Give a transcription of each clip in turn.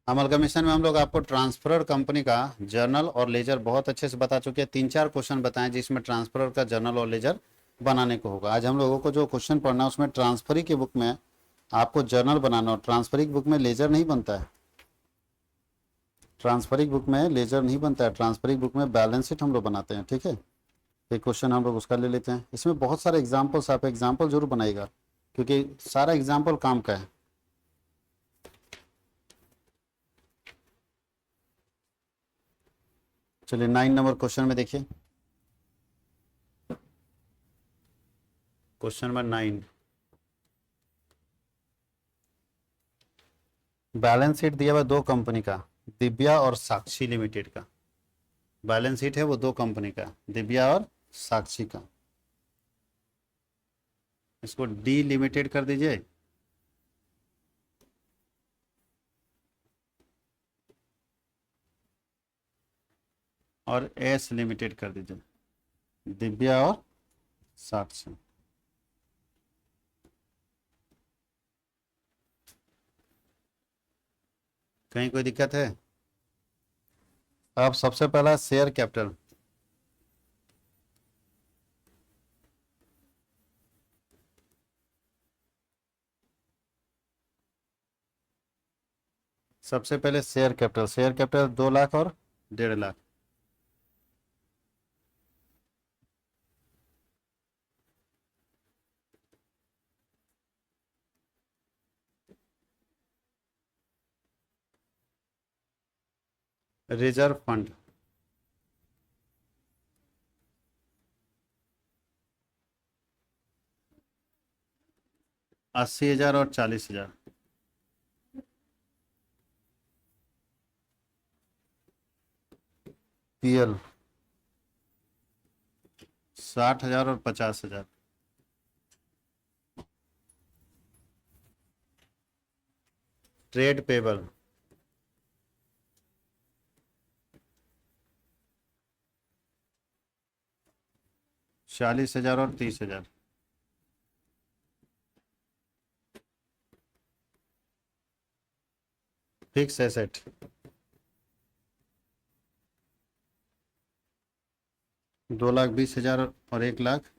Amalgamation में हम लोग आपको ट्रांसफरर कंपनी का जर्नल और लेजर बहुत अच्छे से बता चुके हैं। 3-4 क्वेश्चन बताएं जिसमें ट्रांसफरर का जर्नल और लेजर बनाने को होगा। आज हम लोगों को जो क्वेश्चन पढ़ना है उसमें ट्रांसफरी की बुक में आपको जर्नल बनाना और ट्रांसफरी की बुक में लेजर नहीं बनता है। ट्रांसफरी बुक में लेजर नहीं बनता है, ट्रांसफरी बुक में बैलेंस शीट हम लोग बनाते हैं। ठीक है, एक क्वेश्चन हम लोग उसका ले लेते हैं। इसमें बहुत सारे एग्जाम्पल्स, आप एग्जाम्पल जरूर बनाइएगा क्योंकि सारा एग्जाम्पल काम का है। चलिए 9 नंबर क्वेश्चन में देखिए, क्वेश्चन नंबर 9। बैलेंस शीट दिया हुआ दो कंपनी का, दिव्या और साक्षी लिमिटेड का। बैलेंस शीट है वो दो कंपनी का, दिव्या और साक्षी का। इसको डी लिमिटेड कर दीजिए और एस लिमिटेड कर दीजिए, दिव्या और साक्षी। कहीं कोई दिक्कत है? अब सबसे पहला शेयर कैपिटल। सबसे पहले share capital, share capital 2 lakh और 1.5 लाख। रिजर्व फंड 80,000 और 40,000। पीएल 60,000 और 50,000। ट्रेड पेबल 40,000 और 30,000। फिक्स एसेट 2,20,000 और 1 लाख।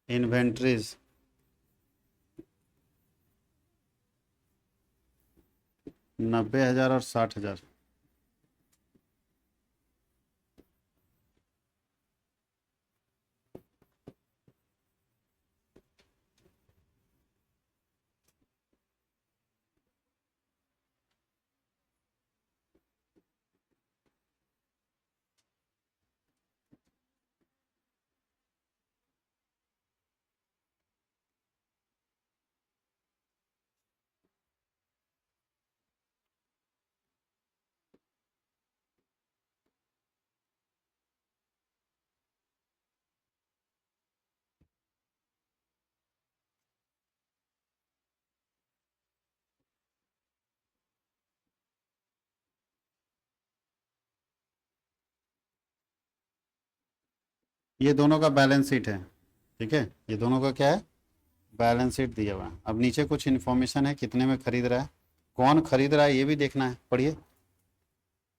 इन्वेंट्रीज 90,000 और 60,000। ये दोनों का बैलेंस शीट है। ठीक है, ये दोनों का क्या है, बैलेंस शीट दिया हुआ है। अब नीचे कुछ इन्फॉर्मेशन है, कितने में खरीद रहा है, कौन खरीद रहा है ये भी देखना है। पढ़िए,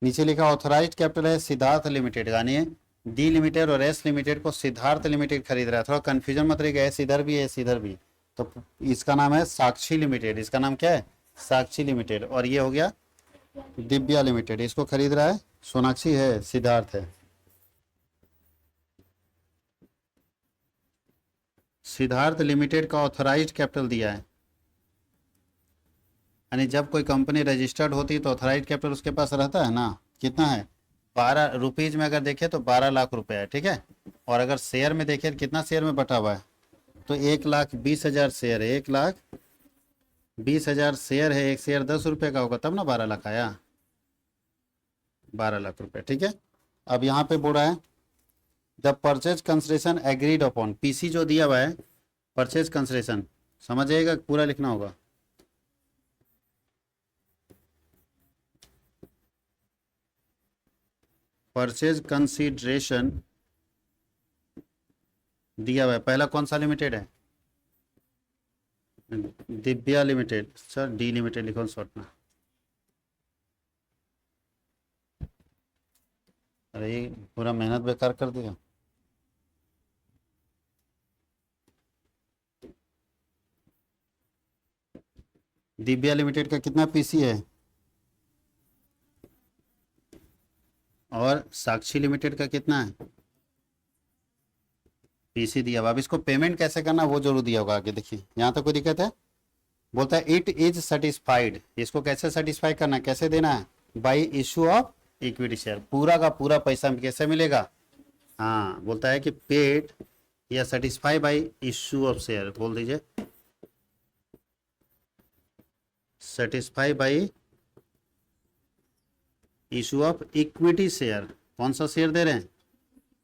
नीचे लिखा ऑथराइज्ड कैपिटल है सिद्धार्थ लिमिटेड, यानी डी लिमिटेड और एस लिमिटेड को सिद्धार्थ लिमिटेड खरीद रहा है। थोड़ा कंफ्यूजन मत रहिएगा, एस इधर भी है एस इधर भी। तो इसका नाम है साक्षी लिमिटेड, इसका नाम क्या है, साक्षी लिमिटेड। और ये हो गया दिव्या लिमिटेड, इसको खरीद रहा है सोनाक्षी है, सिद्धार्थ है। सिद्धार्थ लिमिटेड का ऑथराइज्ड कैपिटल दिया है, यानी जब कोई कंपनी रजिस्टर्ड होती है तो ऑथराइज्ड कैपिटल उसके पास रहता है ना। कितना है, 12 रुपीज में अगर देखें तो 12 लाख रुपए है। ठीक है, और अगर शेयर में देखें तो कितना शेयर में बटा हुआ है, तो 1,20,000 शेयर है। 1,20,000 शेयर है, एक शेयर 10 रुपये का होगा तब ना 12 लाख आया, 12 लाख रुपए। ठीक है, अब यहाँ पे बोल रहा है the purchase consideration agreed upon, PC जो दिया हुआ है परचेज कंसिडरेशन, समझ आएगा, पूरा लिखना होगा। परचेज कंसिडरेशन दिया हुआ है। पहला कौन सा लिमिटेड है? Divya limited. Sir D limited लिखो शॉर्ट में। अरे ये पूरा मेहनत बेकार कर दिया। दिव्या लिमिटेड का कितना पीसी है? और साक्षी लिमिटेड का कितना है? पीसी दिया हुआ। अब इसको पेमेंट कैसे करना वो जरूर दिया होगा आगे, देखिए यहाँ तो कोई दिक्कत है? बोलता है इट इज सेटिस्फाइड। इसको कैसे सेटिस्फाई करना है, कैसे देना है? By issue of equity share. पूरा का पूरा पैसा कैसे मिलेगा? हाँ, बोलता है कि पेड या satisfy by issue of share, बोल दीजिए satisfy by issue of equity share. कौन सा शेयर दे रहे हैं?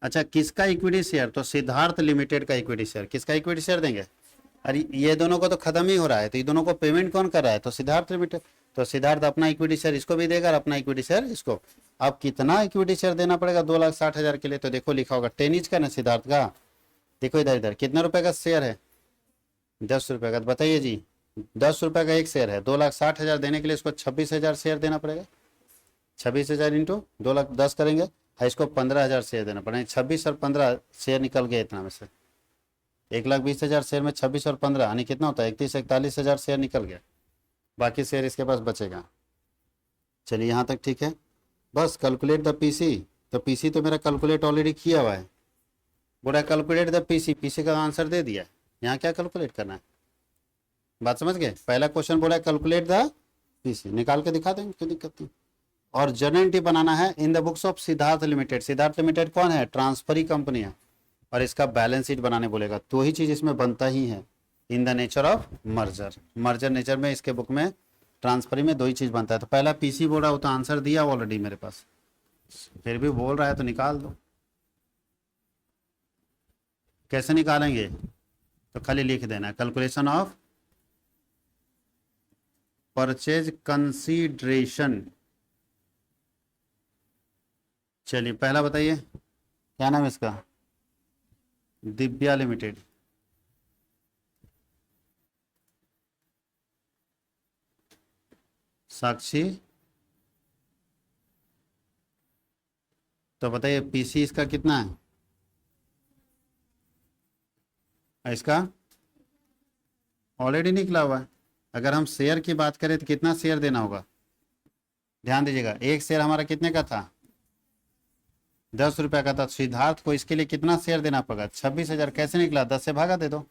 अच्छा, किसका इक्विटी शेयर? तो सिद्धार्थ लिमिटेड का इक्विटी शेयर। किसका इक्विटी शेयर देंगे? अरे ये दोनों को तो खत्म ही हो रहा है, तो ये दोनों को पेमेंट कौन कर रहा है? तो सिद्धार्थ लिमिटेड। तो सिद्धार्थ अपना इक्विटी शेयर इसको भी देगा और अपना इक्विटी शेयर इसको। अब कितना इक्विटी शेयर देना पड़ेगा 2,60,000 के लिए? तो देखो लिखा होगा 10 का ना सिद्धार्थ का। देखो इधर इधर कितना रुपए का शेयर है? 10 रुपए का। तो बताइए जी, 10 रुपए का एक शेयर है, 2,60,000 देने के लिए इसको 26,000 शेयर देना पड़ेगा। 26,000 इंटू 2,10,000 करेंगे, है इसको 15,000 शेयर देना पड़ेगा। 26 और 15 शेयर निकल गए इतना में से। 1,20,000 शेयर में 26 और 15 यानी कितना होता है? 31-41,000 शेयर निकल गया। बाकी शेयर इसके पास बचेगा। चलिए यहाँ तक ठीक है। बस कैलकुलेट द पीसी। तो पीसी तो मेरा कैलकुलेट ऑलरेडी किया हुआ है। बोला कैलकुलेट द पीसी, पीसी का आंसर दे दिया। यहाँ क्या कैलकुलेट करना है? बात समझ गए? पहला क्वेश्चन बोला कैलकुलेट द पीसी, निकाल के दिखा देंगे, कोई दिक्कत नहीं। और जर्नल एंट्री बनाना है in the books of Siddharth limited. Siddharth limited कौन है? ट्रांसफरी कंपनी है। और इसका बैलेंस शीट बनाने बोलेगा, तो ही चीज इसमें बनता ही है। In the nature of merger, merger nature में इसके बुक में ट्रांसफरी में दो ही चीज बनता है। तो पहला पीसी बोल रहा हो तो आंसर दिया ऑलरेडी मेरे पास, फिर भी बोल रहा है तो निकाल दो। कैसे निकालेंगे? तो खाली लिख देना कैलकुलेशन ऑफ परचेज कंसीडरेशन। चलिए पहला बताइए, क्या नाम है इसका? दिव्या लिमिटेड। साक्षी। तो बताइए पीसी इसका कितना है? इसका ऑलरेडी निकला हुआ है। अगर हम शेयर की बात करें तो कितना शेयर देना होगा? ध्यान दीजिएगा, एक शेयर हमारा कितने का था? 10 रुपए का था। सिद्धार्थ को इसके लिए कितना शेयर देना पड़ेगा? 26,000। कैसे निकला? 10 से भागा दे दो।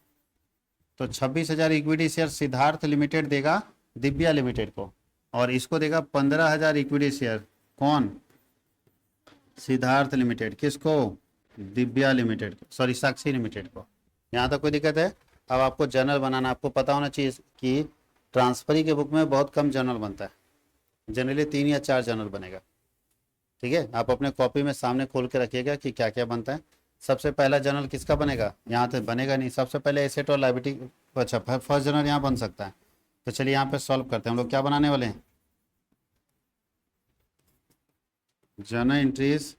तो 26,000 इक्विटी शेयर सिद्धार्थ लिमिटेड देगा दिव्या लिमिटेड को, और इसको देगा 15,000 इक्विटी शेयर। कौन? सिद्धार्थ लिमिटेड। किसको? दिव्या लिमिटेड को, सॉरी साक्षी लिमिटेड को। यहाँ तक कोई दिक्कत है? अब आपको जर्नल बनाना, आपको पता होना चाहिए कि ट्रांसफरी के बुक में बहुत कम जर्नल बनता है। जनरली 3 या 4 जर्नल बनेगा। ठीक है, आप अपने कॉपी में सामने खोल के रखिएगा कि क्या क्या बनता है। सबसे पहला जर्नल किसका बनेगा? यहाँ तो बनेगा नहीं। सबसे पहले एसेट और लायबिलिटी, अच्छा फर्स्ट जर्नल यहाँ बन सकता है। तो चलिए यहाँ पे सॉल्व करते हैं। हम लोग क्या बनाने वाले हैं? Journal entries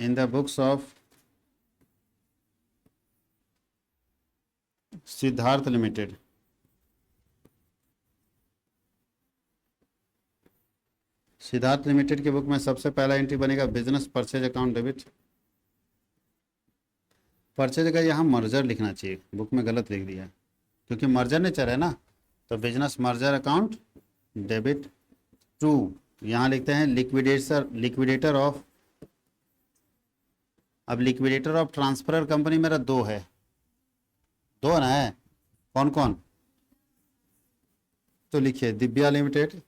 in the books of Siddharth limited. Siddharth limited के बुक में सबसे पहला एंट्री बनेगा business purchase account debit. Purchase का यहाँ मर्जर लिखना चाहिए, बुक में गलत लिख दिया है क्योंकि मर्जर नेचर है ना। तो business merger account debit to, यहाँ लिखते हैं लिक्विडेटर ऑफ। अब लिक्विडेटर ऑफ ट्रांसफरर कंपनी मेरा 2 है, 2 ना है? कौन कौन? तो लिखिए दिव्या लिमिटेड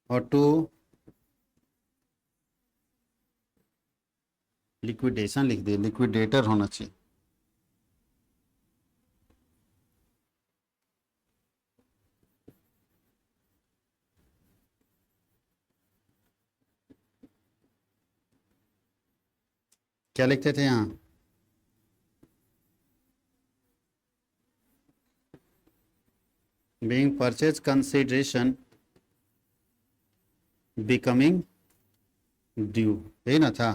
और 2 लिक्विडेशन लिख दिए, लिक्विडेटर होना चाहिए। क्या लिखते थे यहाँ? Being purchase consideration becoming due, यही ना था।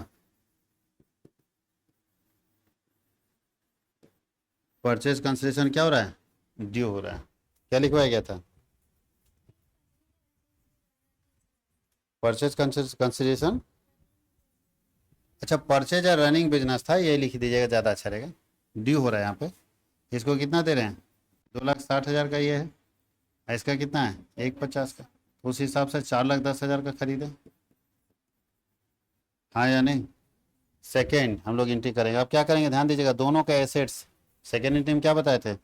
परचेज कंसिडरेशन क्या हो रहा है, ड्यू हो रहा है। क्या लिखवाया गया था, परचेज कंसिडरेशन। अच्छा, परचेज या रनिंग बिजनेस था, ये लिख दीजिएगा, ज़्यादा अच्छा रहेगा। ड्यू हो रहा है यहाँ पे। इसको कितना दे रहे हैं, 2,60,000 का ये है। और इसका कितना है, 1,50 का। उस हिसाब से 4,10,000 का खरीदे। हाँ या नहीं। सेकेंड हम लोग एंट्री करेंगे। अब क्या करेंगे, ध्यान दीजिएगा, दोनों के एसेट्स, सेकेंड एंट्री में क्या बताए थे,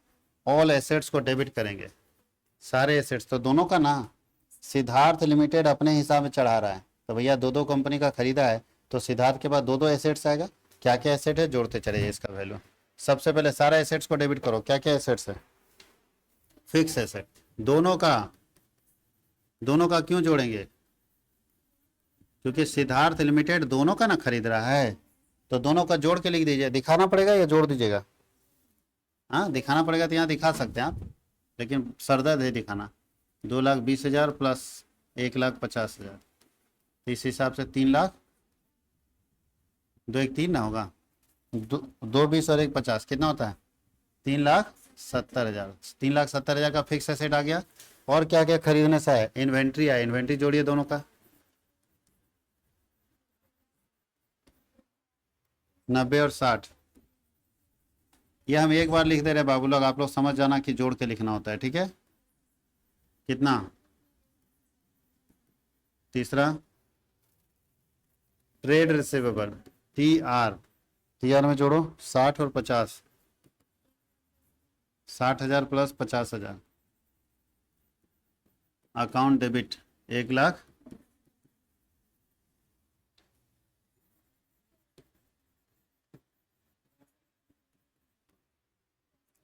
ऑल एसेट्स को डेबिट करेंगे, सारे एसेट्स तो दोनों का ना। सिद्धार्थ लिमिटेड अपने हिसाब में चढ़ा रहा है, तो भैया दो दो कंपनी का खरीदा है, तो सिद्धार्थ के पास दो दो एसेट्स आएगा। क्या क्या एसेट है, जोड़ते चले जाइए इसका वैल्यू। सबसे पहले सारे एसेट्स को डेबिट करो। क्या क्या एसेट्स है, फिक्स एसेट, दोनों का। दोनों का क्यों जोड़ेंगे, क्योंकि सिद्धार्थ लिमिटेड दोनों का ना खरीद रहा है, तो दोनों का जोड़ के लिख दीजिए। दिखाना पड़ेगा या जोड़ दीजिएगा, हाँ दिखाना पड़ेगा तो यहाँ दिखा सकते हैं आप, लेकिन सरदर्द है दिखाना। 2,20,000 प्लस 1,50,000, तो इस हिसाब से 3,00,000, 2 1 3 ना होगा, 2 20 और 1 50 कितना होता है, 3,70,000। 3,70,000 का फिक्स एसेट आ गया। और क्या क्या खरीदने से है, इन्वेंट्री है, इन्वेंट्री जोड़िए दोनों का, 90 और 60। ये हम एक बार लिख दे रहे हैं बाबू लोग, आप लोग समझ जाना कि जोड़ के लिखना होता है, ठीक है। कितना, तीसरा ट्रेड रिसीवेबल, TR, TR में जोड़ो 60 और 50, 60,000 प्लस 50,000। अकाउंट डेबिट 1,00,000,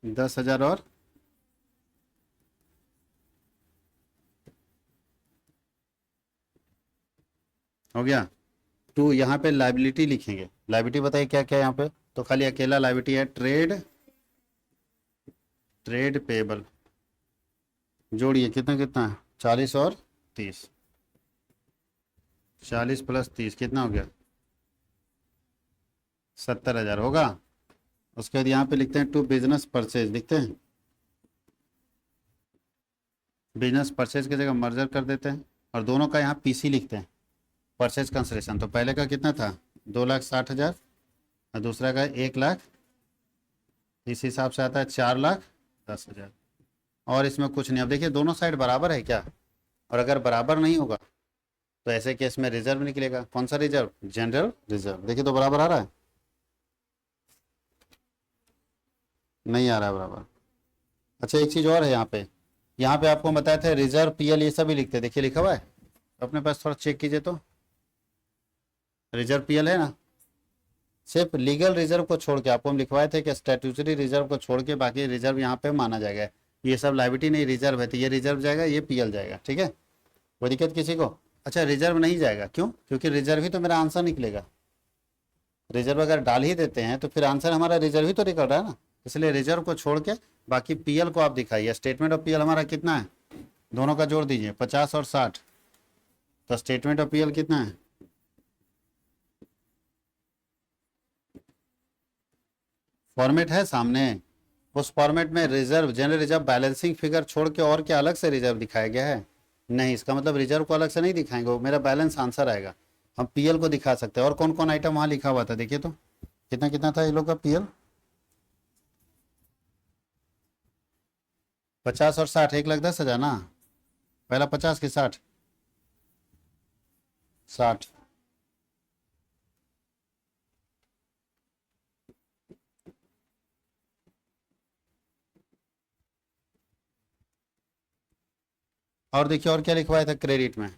10,000 और हो गया। टू यहाँ पे लाइबिलिटी लिखेंगे, लाइबिलिटी बताइए क्या क्या है यहाँ पे, तो खाली अकेला लाइबिलिटी है, ट्रेड, ट्रेड पेबल। जोड़िए कितना कितना है, 40 और 30, 40 प्लस 30 कितना हो गया, 70,000 होगा। उसके बाद यहाँ पे लिखते हैं टू बिजनेस परचेज, लिखते हैं बिजनेस परचेज की जगह मर्जर कर देते हैं, और दोनों का यहाँ PC लिखते हैं, परचेज कंसिडरेशन। तो पहले का कितना था, 2,60,000, और दूसरा का 1,00,000, इस हिसाब से आता है 4,10,000। और इसमें कुछ नहीं। अब देखिए दोनों साइड बराबर है क्या, और अगर बराबर नहीं होगा तो ऐसे केस में रिजर्व निकलेगा। कौन सा रिजर्व, जनरल रिजर्व। देखिए तो बराबर आ रहा है, नहीं आ रहा है बराबर। अच्छा एक चीज़ और है यहाँ पे आपको बताया था रिजर्व PL ये सभी लिखते हैं, देखिए लिखा हुआ है अपने पास, थोड़ा चेक कीजिए तो, रिजर्व PL है ना। सिर्फ लीगल रिजर्व को छोड़ के आपको हम लिखवाए थे कि स्टैट्यूटरी रिजर्व को छोड़ के बाकी रिजर्व यहाँ पे माना जाएगा। ये सब लाइबिलिटी नहीं, रिजर्व है, तो ये रिजर्व जाएगा, ये PL जाएगा, ठीक है। कोई दिक्कत किसी को। अच्छा रिजर्व नहीं जाएगा, क्यों, क्योंकि रिजर्व ही तो मेरा आंसर निकलेगा। रिजर्व अगर डाल ही देते हैं तो फिर आंसर हमारा रिजर्व ही तो निकल रहा है ना, इसलिए रिजर्व को छोड़ के बाकी PL को आप दिखाइए। स्टेटमेंट ऑफ PL हमारा कितना है, दोनों का जोड़ दीजिए, 50 और 60, तो स्टेटमेंट ऑफ PL कितना है, फॉर्मेट है सामने। उस फॉर्मेट में reserve, general reserve, balancing figure छोड़ के और क्या अलग से रिजर्व दिखाया गया है, नहीं। इसका मतलब रिजर्व को अलग से नहीं दिखाएंगे, वो मेरा बैलेंस आंसर आएगा। हम PL को दिखा सकते हैं। और कौन कौन आइटम वहाँ लिखा हुआ था, देखिए तो कितना कितना था ये लोग का PL, 50 और 60, 1,10,000 ना। पहला 50 की 60, 60। और देखिए और क्या लिखवाया था क्रेडिट में,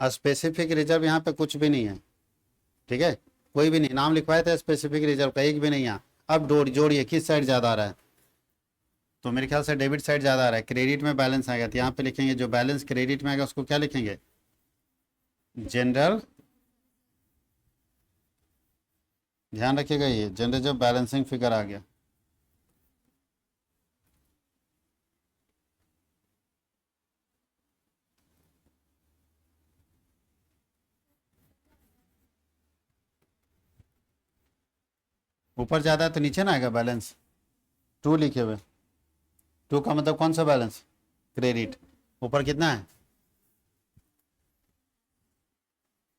स्पेसिफिक रिजर्व यहाँ पे कुछ भी नहीं है, ठीक है, कोई भी नहीं, नाम लिखवाया था स्पेसिफिक रिजर्व का, एक भी नहीं यहाँ। अब जोड़िए किस साइड ज़्यादा आ रहा है, तो मेरे ख्याल से डेबिट साइड ज़्यादा आ रहा है, क्रेडिट में बैलेंस आएगा, तो यहाँ पे लिखेंगे जो बैलेंस क्रेडिट में आएगा उसको क्या लिखेंगे, जनरल। ध्यान रखिएगा ये जनरल जब बैलेंसिंग फिगर आ गया, ऊपर ज़्यादा है तो नीचे ना आएगा बैलेंस। टू लिखे हुए, टू का मतलब कौन सा बैलेंस? क्रेडिट। ऊपर कितना है?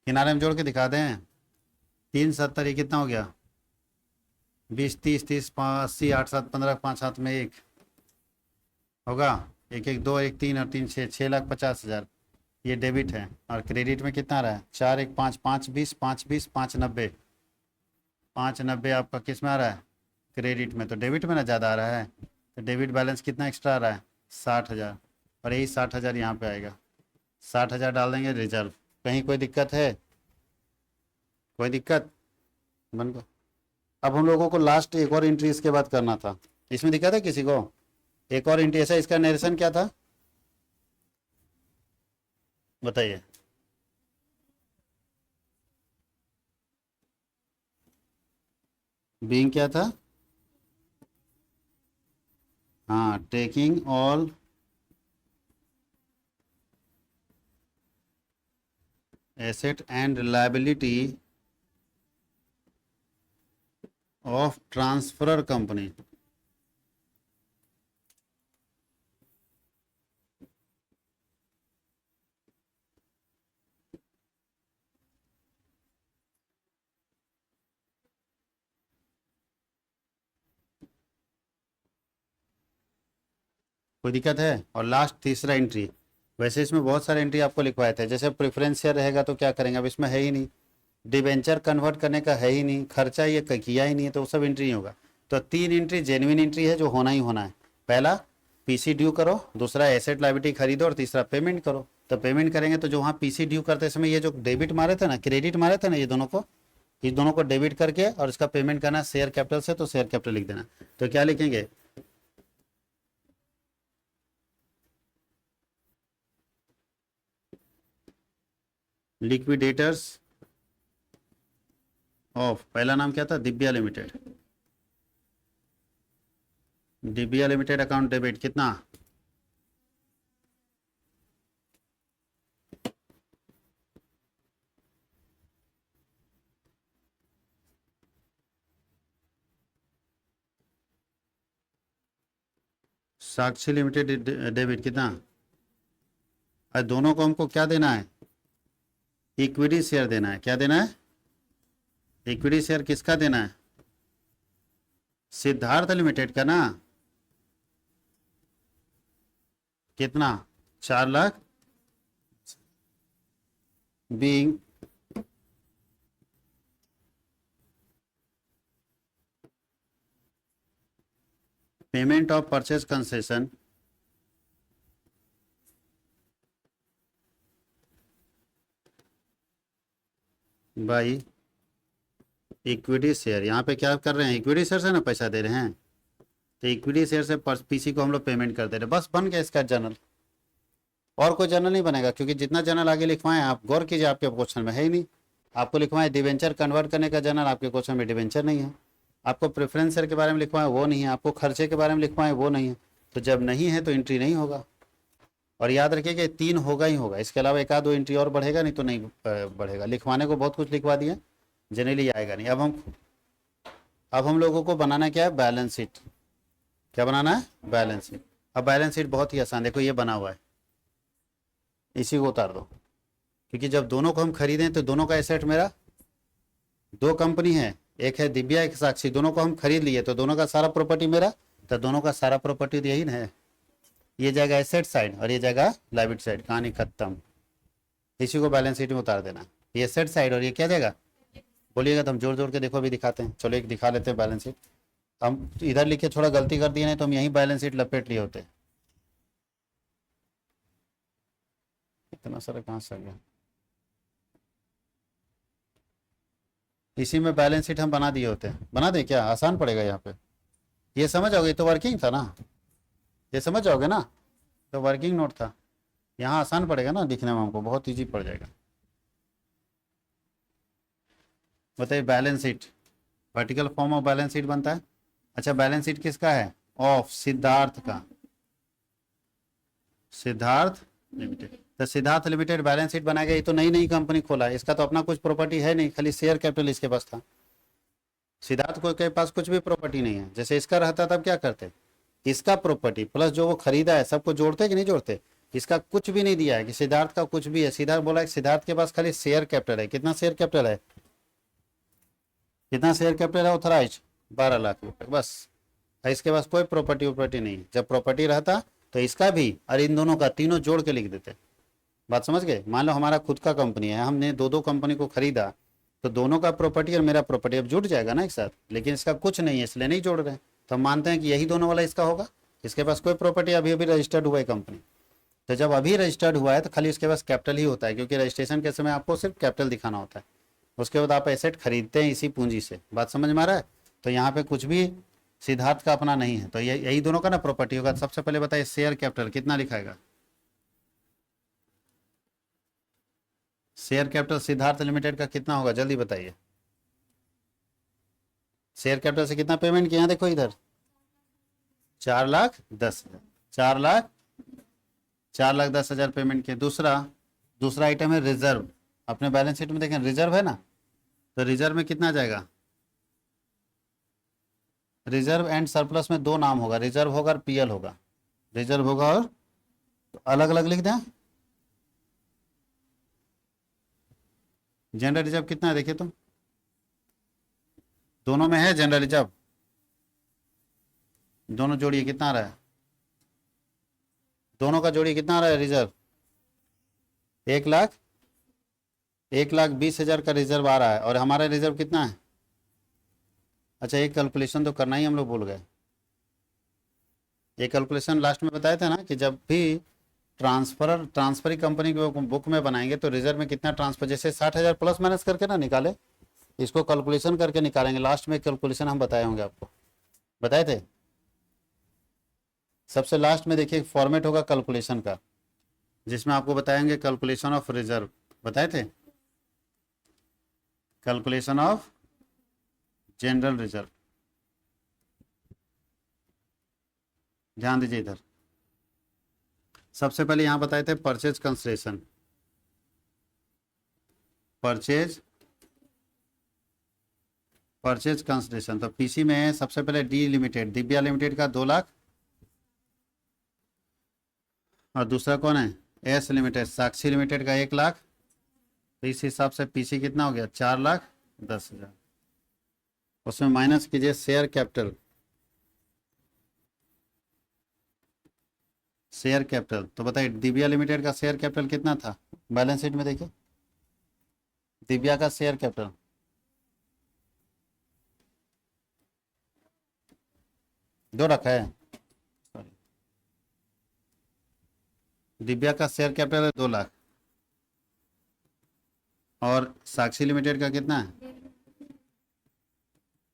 किनारे में जोड़ के दिखा दें। 370, ये कितना हो गया? 20, 30, 30, 80, 8, 7, 15, 5 हाथ में एक होगा। एक एक दो, एक तीन और तीन छः, 6,50,000 ये डेबिट है। और क्रेडिट में कितना रहा है? 4, 1, 5, 5, 20, 5, 20, 5, 90, 5, 90 आपका किस में आ रहा है? क्रेडिट में। तो डेबिट में ना ज़्यादा आ रहा है, तो डेबिट बैलेंस कितना एक्स्ट्रा आ रहा है? 60,000। और यही 60,000 यहाँ पे आएगा। 60,000 डाल देंगे रिजर्व। कहीं कोई दिक्कत है? कोई दिक्कत? बन को अब हम लोगों को लास्ट एक और एंट्री इसके बाद करना था। इसमें दिक्कत है किसी को? एक और एंट्री ऐसा, इसका नरेशन क्या था बताइए? बीइंग क्या था? हाँ, taking all asset and liability of transferor company. कोई दिक्कत है? और लास्ट तीसरा एंट्री, वैसे इसमें बहुत सारे एंट्री आपको लिखवाए थे। जैसे प्रेफरेंस शेयर रहेगा तो क्या करेंगे? अब इसमें है ही नहीं, डिबेंचर कन्वर्ट करने का है ही नहीं, खर्चा ये किया ही नहीं है, तो वो सब एंट्री नहीं होगा। तो 3 एंट्री जेन्युइन एंट्री है जो होना ही होना है। पहला पीसी ड्यू करो, दूसरा एसेट लायबिलिटी खरीदो, और तीसरा पेमेंट करो। तो पेमेंट करेंगे तो जो वहाँ पीसी ड्यू करते समय ये जो डेबिट मारे थे ना, क्रेडिट मारे थे ना, ये दोनों को, इस दोनों को डेबिट करके और इसका पेमेंट करना शेयर कैपिटल से, तो शेयर कैपिटल लिख देना। तो क्या लिखेंगे? लिक्विडेटर्स ऑफ, पहला नाम क्या था? Divya limited. Divya limited account debit कितना? साक्षी लिमिटेड डेबिट कितना? और दोनों को हमको क्या देना है? इक्विटी शेयर देना है। क्या देना है? इक्विटी शेयर किसका देना है? सिद्धार्थ लिमिटेड का ना। कितना? 4 lakh. Being payment of purchase concession by equity share. यहाँ पे क्या कर रहे हैं? इक्विटी शेयर से ना पैसा दे रहे हैं, तो इक्विटी शेयर से पीसी को हम लोग पेमेंट कर दे रहे हैं। बस बन गया इसका जर्नल। और कोई जर्नल नहीं बनेगा, क्योंकि जितना जर्नल आगे लिखवाएं, आप गौर कीजिए, आपके क्वेश्चन में है ही नहीं। आपको लिखवाएं डिवेंचर कन्वर्ट करने का जर्नल, आपके क्वेश्चन में डिवेंचर नहीं है। आपको प्रेफरेंस शेयर के बारे में लिखवाएं, वो नहीं है। आपको खर्चे के बारे में लिखवाएं, वो नहीं है। तो जब नहीं है तो एंट्री नहीं होगा। और याद रखिए कि 3 होगा ही होगा, इसके अलावा एक आध दो एंट्री और बढ़ेगा, नहीं तो नहीं बढ़ेगा। लिखवाने को बहुत कुछ लिखवा दिया, जनरली आएगा नहीं। अब हम लोगों को बनाना क्या है? Balance sheet. क्या बनाना है? Balance sheet. अब बैलेंस शीट बहुत ही आसान, देखो ये बना हुआ है, इसी को उतार दो। क्योंकि जब दोनों को हम खरीदें तो दोनों का एसेट मेरा, 2 कंपनी है, एक है दिव्या एक साक्षी, दोनों को हम खरीद लिए तो दोनों का सारा प्रॉपर्टी मेरा, तो दोनों का सारा प्रॉपर्टी यही ना है। ये जाएगा एसेट साइड और ये जाएगा लायबिलिटी साइड, कहानी खत्म। इसी को बैलेंस शीट में उतार देना। ये एसेट साइड और ये क्या जाएगा? बोलिएगा तो हम जोड़ जोड़ के देखो, अभी दिखाते हैं। चलो एक दिखा लेते हैं बैलेंस शीट। हम इधर लिखे थोड़ा गलती कर दिए, नहीं तो हम यही बैलेंस शीट लपेट लिए होते। इतना सारा कहाँ से आ गया? इसी में बैलेंस शीट हम बना दिए होते। बना दें क्या? आसान पड़ेगा यहाँ पे। ये समझ आओगे, तो वर्किंग था ना, ये समझ जाओगे ना, तो वर्किंग नोट था। यहाँ आसान पड़ेगा ना दिखने में, हमको बहुत इजी पड़ जाएगा। बताइए, balance sheet, vertical form of balance sheet बनता है। अच्छा, बैलेंस शीट किसका है? ऑफ सिद्धार्थ का, सिद्धार्थ लिमिटेड। तो सिद्धार्थ लिमिटेड बैलेंस शीट बनाएगा। ये तो नई नई कंपनी खोला है, इसका तो अपना कुछ प्रॉपर्टी है नहीं, खाली शेयर कैपिटल इसके पास था। सिद्धार्थ को के पास कुछ भी प्रॉपर्टी नहीं है, जैसे इसका रहता तब क्या करते, इसका प्रॉपर्टी प्लस जो वो खरीदा है सबको जोड़ते कि नहीं जोड़ते। इसका कुछ भी नहीं दिया है कि सिद्धार्थ का कुछ भी है, सिद्धार्थ बोला है सिद्धार्थ के पास खाली शेयर कैपिटल है। कितना शेयर कैपिटल है, कितना शेयर कैपिटल है ऑथराइज 12 लाख रुपए बस। इसके पास कोई प्रॉपर्टी वॉपर्टी नहीं है। जब प्रॉपर्टी रहता तो इसका भी और इन दोनों का तीनों जोड़ के लिख देते। बात समझ गए। मान लो हमारा खुद का कंपनी है, हमने दो दो कंपनी को खरीदा, तो दोनों का प्रॉपर्टी और मेरा प्रॉपर्टी अब जुड़ जाएगा ना एक साथ, लेकिन इसका कुछ नहीं है इसलिए नहीं जोड़ रहे हैं। तो हम मानते हैं कि यही दोनों वाला इसका होगा। इसके पास कोई प्रॉपर्टी अभी अभी रजिस्टर्ड हुआ है कंपनी, तो जब अभी रजिस्टर्ड हुआ है तो खाली इसके पास कैपिटल ही होता है, क्योंकि रजिस्ट्रेशन के समय आपको सिर्फ कैपिटल दिखाना होता है। उसके बाद आप एसेट खरीदते हैं इसी पूंजी से। बात समझ में आ रहा है। तो यहाँ पे कुछ भी सिद्धार्थ का अपना नहीं है, तो यही दोनों का ना प्रॉपर्टी होगा। सबसे पहले बताइए शेयर कैपिटल कितना लिखाएगा। शेयर कैपिटल सिद्धार्थ लिमिटेड का कितना होगा, जल्दी बताइए। शेयर कैपिटल से कितना पेमेंट किया, देखो इधर 4,10,000, 4,10,000 पेमेंट किया। दूसरा आइटम है रिजर्व। अपने बैलेंस शीट में देखें रिजर्व है ना, तो रिजर्व में कितना जाएगा। रिजर्व एंड सरप्लस में दो नाम होगा, रिजर्व होगा और पीएल होगा। रिजर्व होगा और अलग अलग लिख दें। जनरल रिजर्व कितना है देखिए तो, दोनों में है जनरल रिजर्व, दोनों जोड़िए कितना आ रहा है, दोनों का जोड़िए कितना आ रहा है रिजर्व। 1,20,000 का रिजर्व आ रहा है, और हमारा रिजर्व कितना है। अच्छा एक कैलकुलेशन तो करना ही हम लोग भूल गए। ये कैलकुलेशन लास्ट में बताए थे ना कि जब भी ट्रांसफरी कंपनी की बुक में बनाएंगे तो रिजर्व में कितना ट्रांसफर, जैसे 60,000 प्लस माइनस करके ना निकाले, इसको कैलकुलेशन करके निकालेंगे। लास्ट में कैलकुलेशन हम बताए होंगे, आपको बताए थे। सबसे लास्ट में देखिए फॉर्मेट होगा कैलकुलेशन का, जिसमें आपको बताएंगे कैलकुलेशन ऑफ रिजर्व, बताए थे कैलकुलेशन ऑफ जनरल रिजर्व। ध्यान दीजिए इधर। सबसे पहले यहां बताए थे परचेज कंसिडरेशन, परचेज कंसिडरेशन। तो पीसी में है सबसे पहले डी लिमिटेड, दिव्या लिमिटेड का 2 लाख, और दूसरा कौन है एस लिमिटेड, साक्षी लिमिटेड का 1 लाख। तो इस हिसाब से पीसी कितना हो गया 4,10,000। उसमें माइनस कीजिए शेयर कैपिटल, शेयर कैपिटल। तो बताइए दिव्या लिमिटेड का शेयर कैपिटल कितना था, बैलेंस शीट में देखिए दिव्या का शेयर कैपिटल दो रखा है, सॉरी, दिव्या का शेयर कैपिटल है 2 लाख, और साक्षी लिमिटेड का कितना है,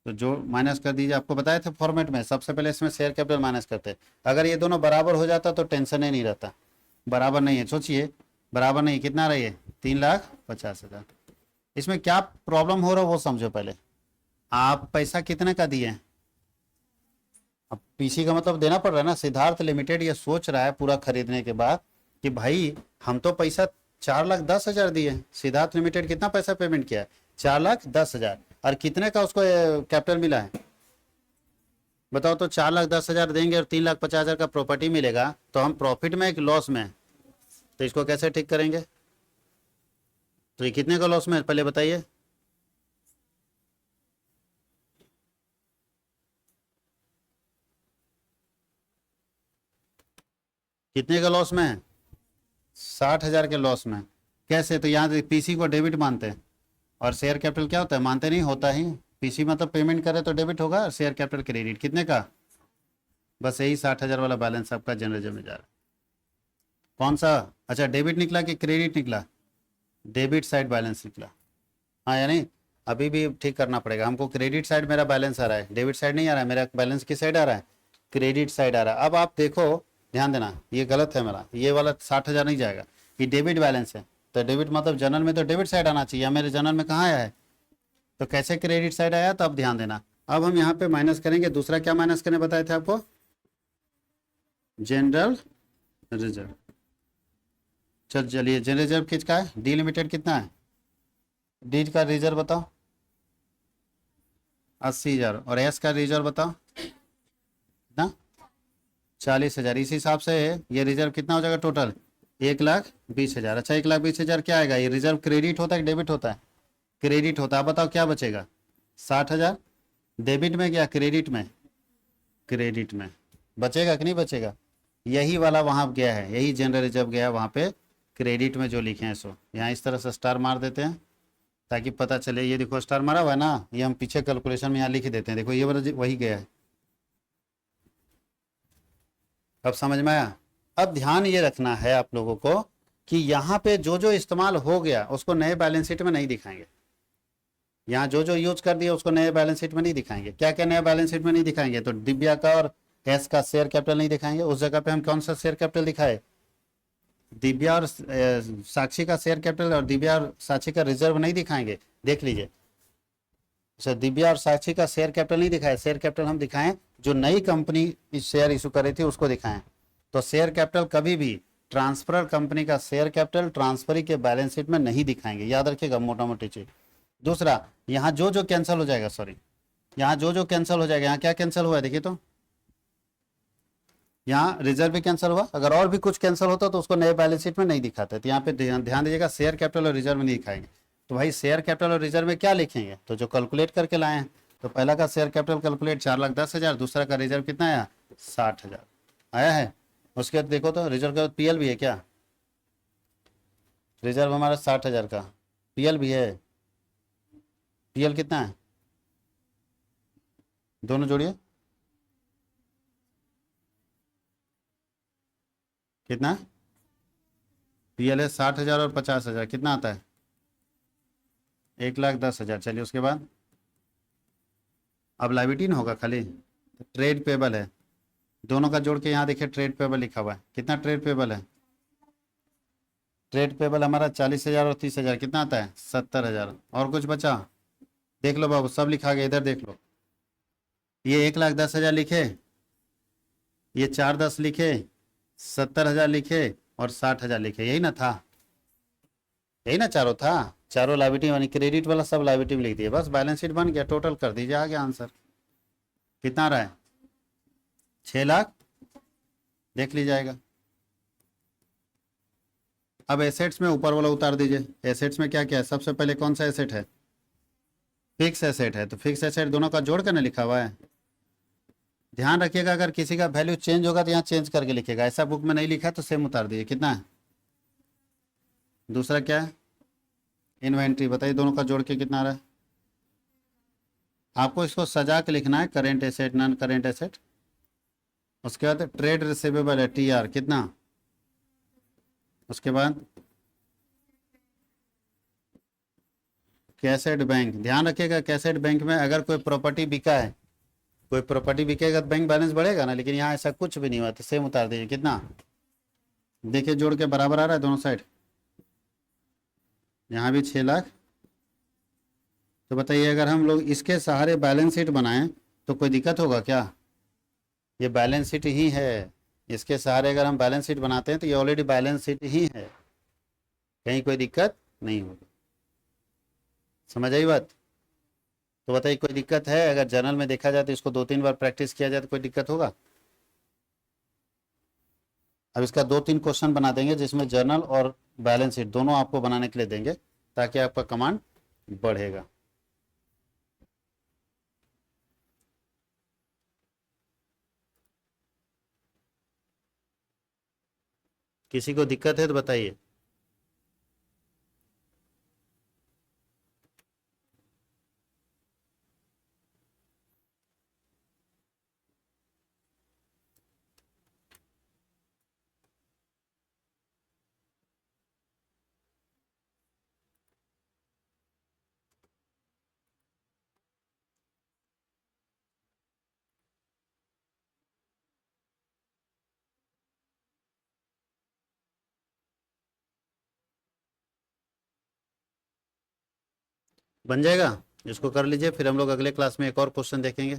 तो जो माइनस कर दीजिए। आपको बताए थे फॉर्मेट में सबसे पहले इसमें शेयर कैपिटल माइनस करते। अगर ये दोनों बराबर हो जाता तो टेंशन ही नहीं रहता। बराबर नहीं है, सोचिए बराबर नहीं, कितना रही है 3,50,000। इसमें क्या प्रॉब्लम हो रहा है वो समझो पहले। आप पैसा कितने का दिए, अब पीसी का मतलब देना पड़ रहा है ना। सिद्धार्थ लिमिटेड ये सोच रहा है पूरा खरीदने के बाद कि भाई हम तो पैसा 4,10,000 दिए, सिद्धार्थ लिमिटेड कितना पैसा पेमेंट किया है 4,10,000, और कितने का उसको कैपिटल मिला है बताओ। तो 4,10,000 देंगे और 3,50,000 का प्रॉपर्टी मिलेगा, तो हम प्रॉफिट में एक लॉस में है। तो इसको कैसे ठीक करेंगे, तो ये कितने का लॉस में है पहले बताइए। कितने का लॉस में है 60,000 के लॉस में। कैसे, तो यहाँ पीसी को डेबिट मानते हैं, और शेयर कैपिटल क्या होता है मानते नहीं, होता ही पीसी मतलब पेमेंट करे तो डेबिट होगा, और शेयर कैपिटल क्रेडिट कितने का, बस यही 60,000 वाला बैलेंस आपका जनरल में जा रहा है। कौन सा, अच्छा डेबिट निकला कि क्रेडिट निकला, डेबिट साइड बैलेंस निकला। हाँ या नहीं, अभी भी ठीक करना पड़ेगा हमको। क्रेडिट साइड मेरा बैलेंस आ रहा है, डेबिट साइड नहीं आ रहा है। मेरा बैलेंस किस साइड आ रहा है, क्रेडिट साइड आ रहा है। अब आप देखो ध्यान देना, ये गलत है मेरा, ये वाला 60,000 नहीं जाएगा, ये डेबिट बैलेंस है। तो डेबिट मतलब जनरल में तो डेबिट साइड आना चाहिए, मेरे जनरल में कहाँ आया है, तो कैसे क्रेडिट साइड आया, तो अब ध्यान देना। अब हम यहाँ पे माइनस करेंगे, दूसरा क्या माइनस करने बताए थे आपको, जनरल रिजर्व। चलिए जनरल रिजर्व किसका है, डी लिमिटेड कितना है, डी का रिजर्व बताओ 80,000। और एस का रिजर्व बताओ कितना? 40,000। इस हिसाब से ये रिजर्व कितना हो जाएगा टोटल? 1,20,000। अच्छा 1,20,000 क्या आएगा? ये रिजर्व क्रेडिट होता है कि डेबिट होता है? क्रेडिट होता है। बताओ क्या बचेगा? 60,000। डेबिट में क्या क्रेडिट में? क्रेडिट में। बचेगा कि नहीं बचेगा? यही वाला वहां गया है, यही जनरल रिजर्व गया है वहां पे क्रेडिट में जो लिखे हैं सो यहाँ इस तरह से स्टार मार देते हैं ताकि पता चले। ये देखो स्टार मारा हुआ है ना, ये हम पीछे कैलकुलेशन में यहाँ लिख देते हैं। देखो ये वाला वही गया है। अब समझ में आया? अब ध्यान ये रखना है आप लोगों को कि यहाँ पे जो जो इस्तेमाल हो गया उसको नए बैलेंस शीट में नहीं दिखाएंगे। यहाँ जो जो यूज कर दिया उसको नए बैलेंस शीट में नहीं दिखाएंगे। क्या क्या नया बैलेंस शीट में नहीं दिखाएंगे? तो दिव्या का और एस का शेयर कैपिटल नहीं दिखाएंगे। उस जगह पे हम कौन सा शेयर कैपिटल दिखाए? दिव्या और साक्षी का शेयर कैपिटल और दिव्या और साक्षी का रिजर्व नहीं दिखाएंगे। देख लीजिए। अच्छा दिव्या और साक्षी का शेयर कैपिटल नहीं दिखाए। शेयर कैपिटल हम दिखाएं जो नई कंपनी शेयर इशू कर रही थी उसको दिखाएं। तो शेयर कैपिटल कभी भी ट्रांसफर कंपनी का शेयर कैपिटल ट्रांसफरी के बैलेंस शीट में नहीं दिखाएंगे, याद रखिएगा मोटा मोटी चीज। दूसरा, यहाँ जो जो कैंसिल हो जाएगा, सॉरी, यहाँ जो जो कैंसिल हो जाएगा, यहाँ क्या कैंसिल हुआ है देखिए तो, यहाँ रिजर्व भी कैंसिल हुआ। अगर और भी कुछ कैंसिल होता तो उसको नए बैलेंस शीट में नहीं दिखाते। तो यहाँ पे ध्यान दीजिएगा, शेयर कैपिटल और रिजर्व में नहीं दिखाएंगे। तो भाई शेयर कैपिटल और रिजर्व में क्या लिखेंगे? तो जो कैलकुलेट करके लाए हैं। तो पहला का शेयर कैपिटल कैलकुलेट 4,10,000, दूसरा का रिजर्व कितना आया? 60,000 आया है। उसके बाद देखो तो रिजर्व का पीएल भी है क्या? रिजर्व हमारा 60,000 का, पीएल भी है। पीएल कितना है? दोनों जोड़िए कितना? पीएल है 60,000 और 50,000, कितना आता है? 1,10,000। चलिए उसके बाद अब लाइबिलिटी ना होगा खाली, ट्रेड पेबल है। दोनों का जोड़ के यहाँ देखिए ट्रेड पेबल लिखा हुआ है। कितना ट्रेड पेबल है? ट्रेड पेबल हमारा 40,000 और 30,000, कितना आता है? 70,000। और कुछ बचा? देख लो बाबू, सब लिखा गया, इधर देख लो। ये 1,10,000 लिखे, ये 4,10 लिखे, 70,000 लिखे और 60,000 लिखे, यही ना था? यही ना चारों था? चारों लाइबिलिटी यानी क्रेडिट वाला सब लाइबिलिटी में लिख दिए, बस बैलेंस शीट बन गया। टोटल कर दीजिए, आ गया आंसर। कितना आ रहा है? 6,00,000। देख लीजिएगा। अब एसेट्स में ऊपर वाला उतार दीजिए। एसेट्स में क्या क्या है? सबसे पहले कौन सा एसेट है? फिक्स एसेट है। तो फिक्स एसेट दोनों का जोड़ कर ना लिखा हुआ है। ध्यान रखिएगा, अगर किसी का वैल्यू चेंज होगा तो यहाँ चेंज करके लिखेगा। ऐसा बुक में नहीं लिखा है तो सेम उतार दीजिए। कितना है? दूसरा क्या है? इन्वेंट्री। बताइए दोनों का जोड़ के कितना आ रहा है? आपको इसको सजा के लिखना है, current asset, non current asset. उसके बाद ट्रेड रिसीवेबल है, टीआर, कितना? उसके बाद कैसेट बैंक। ध्यान रखिएगा कैसेट बैंक में अगर कोई प्रॉपर्टी बिका है, कोई प्रॉपर्टी बिकेगा तो बैंक बैलेंस बढ़ेगा ना, लेकिन यहाँ ऐसा कुछ भी नहीं हुआ तो सेम उतार दीजिए। कितना? देखिए जोड़ के बराबर आ रहा है दोनों साइड। यहाँ भी 6,00,000। तो बताइए अगर हम लोग इसके सहारे बैलेंस शीट बनाएं तो कोई दिक्कत होगा क्या? ये बैलेंस शीट ही है, इसके सहारे अगर हम बैलेंस शीट बनाते हैं तो ये ऑलरेडी बैलेंस शीट ही है, कहीं कोई दिक्कत नहीं होगी। समझ आई बात? तो बताइए कोई दिक्कत है? अगर जर्नल में देखा जाए तो इसको 2-3 बार प्रैक्टिस किया जाए तो कोई दिक्कत होगा? अब इसका 2-3 क्वेश्चन बना देंगे जिसमें जर्नल और बैलेंस शीट दोनों आपको बनाने के लिए देंगे ताकि आपका कमांड बढ़ेगा। किसी को दिक्कत है तो बताइए। बन जाएगा, इसको कर लीजिए, फिर हम लोग अगले क्लास में एक और क्वेश्चन देखेंगे।